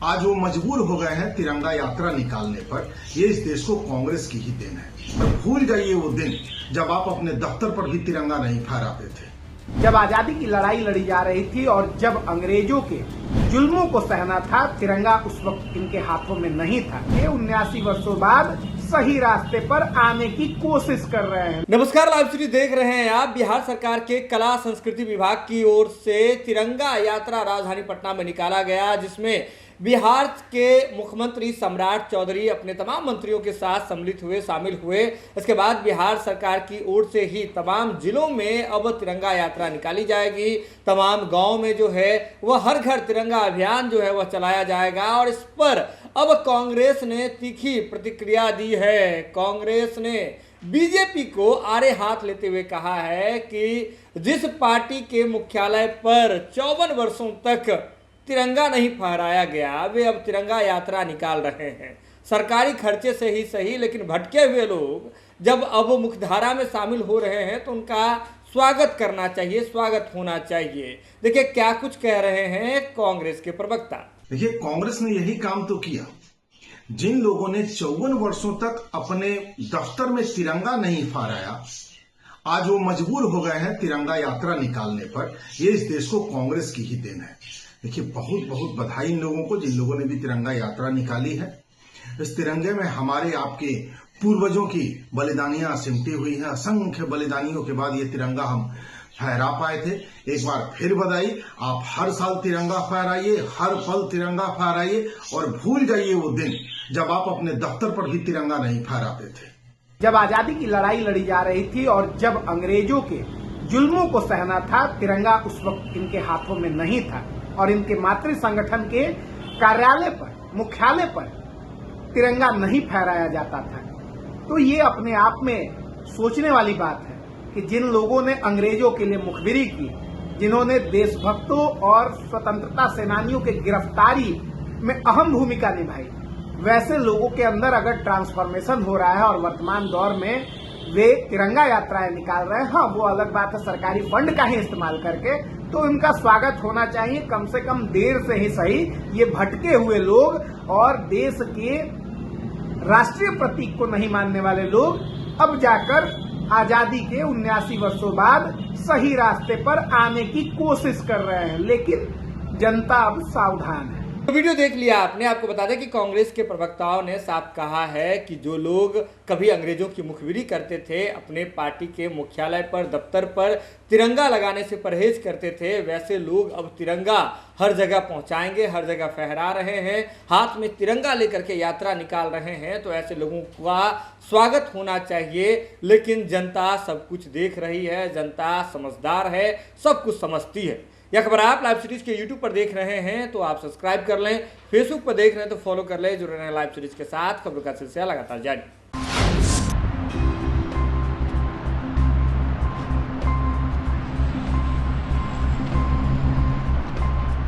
आज वो मजबूर हो गए हैं तिरंगा यात्रा निकालने पर। ये इस देश को कांग्रेस की ही देन है। और भूल जाइए वो दिन जब आप अपने दफ्तर पर भी तिरंगा नहीं फहराते थे। जब आजादी की लड़ाई लड़ी जा रही थी और जब अंग्रेजों के जुल्मों को सहना था, तिरंगा उस वक्त इनके हाथों में नहीं था। ये 79 वर्षों बाद सही रास्ते पर आने की कोशिश कर रहे हैं। नमस्कार, लाइव सीरीज देख रहे हैं आप। बिहार सरकार के कला संस्कृति विभाग की ओर से तिरंगा यात्रा राजधानी पटना में निकाला गया, जिसमें बिहार के मुख्यमंत्री सम्राट चौधरी अपने तमाम मंत्रियों के साथ सम्मिलित हुए, शामिल हुए। इसके बाद बिहार सरकार की ओर से ही तमाम जिलों में अब तिरंगा यात्रा निकाली जाएगी। तमाम गांव में जो है वह हर घर तिरंगा अभियान जो है वह चलाया जाएगा। और इस पर अब कांग्रेस ने तीखी प्रतिक्रिया दी है। कांग्रेस ने बीजेपी को आड़े हाथ लेते हुए कहा है कि जिस पार्टी के मुख्यालय पर 54 वर्षों तक तिरंगा नहीं फहराया गया, वे अब तिरंगा यात्रा निकाल रहे हैं। सरकारी खर्चे से ही सही, लेकिन भटके हुए लोग जब अब मुख्यधारा में शामिल हो रहे हैं तो उनका स्वागत करना चाहिए, स्वागत होना चाहिए। देखिए क्या कुछ कह रहे हैं कांग्रेस के प्रवक्ता। देखिए, कांग्रेस ने यही काम तो किया। जिन लोगों ने 54 वर्षों तक अपने दफ्तर में तिरंगा नहीं फहराया, आज वो मजबूर हो गए हैं तिरंगा यात्रा निकालने पर। ये इस देश को कांग्रेस की ही देन है। देखिए, बहुत बहुत बधाई इन लोगों को जिन लोगों ने भी तिरंगा यात्रा निकाली है। इस तिरंगे में हमारे आपके पूर्वजों की बलिदानियां सिमटी हुई हैं। असंख्य बलिदानियों के बाद ये तिरंगा हम फहरा पाए थे। एक बार फिर बधाई। आप हर साल तिरंगा फहराइए, हर पल तिरंगा फहराइए और भूल जाइए वो दिन जब आप अपने दफ्तर पर भी तिरंगा नहीं फहराते थे। जब आजादी की लड़ाई लड़ी जा रही थी और जब अंग्रेजों के जुल्मों को सहना था, तिरंगा उस वक्त इनके हाथों में नहीं था। और इनके मातृ संगठन के कार्यालय पर, मुख्यालय पर तिरंगा नहीं फहराया जाता था। तो ये अपने आप में सोचने वाली बात है कि जिन लोगों ने अंग्रेजों के लिए मुखबिरी की, जिन्होंने देशभक्तों और स्वतंत्रता सेनानियों के गिरफ्तारी में अहम भूमिका निभाई, वैसे लोगों के अंदर अगर ट्रांसफॉर्मेशन हो रहा है और वर्तमान दौर में वे तिरंगा यात्राएं निकाल रहे हैं, हाँ वो अलग बात है, सरकारी फंड का ही इस्तेमाल करके, तो इनका स्वागत होना चाहिए। कम से कम देर से ही सही ये भटके हुए लोग और देश के राष्ट्रीय प्रतीक को नहीं मानने वाले लोग अब जाकर आजादी के 79 वर्षों बाद सही रास्ते पर आने की कोशिश कर रहे हैं। लेकिन जनता अब सावधान है। तो वीडियो देख लिया आपने। आपको बता दें कि कांग्रेस के प्रवक्ताओं ने साफ कहा है कि जो लोग कभी अंग्रेजों की मुखबिरी करते थे, अपने पार्टी के मुख्यालय पर, दफ्तर पर तिरंगा लगाने से परहेज करते थे, वैसे लोग अब तिरंगा हर जगह पहुंचाएंगे, हर जगह फहरा रहे हैं, हाथ में तिरंगा लेकर के यात्रा निकाल रहे हैं। तो ऐसे लोगों का स्वागत होना चाहिए। लेकिन जनता सब कुछ देख रही है, जनता समझदार है, सब कुछ समझती है। यह खबर आप लाइव सीरीज के यूट्यूब पर देख रहे हैं तो आप सब्सक्राइब कर लें, फेसबुक पर देख रहे हैं तो फॉलो कर लें। जुड़े रहें लाइव सीरीज के साथ, खबरों का सिलसिला लगातार जारी।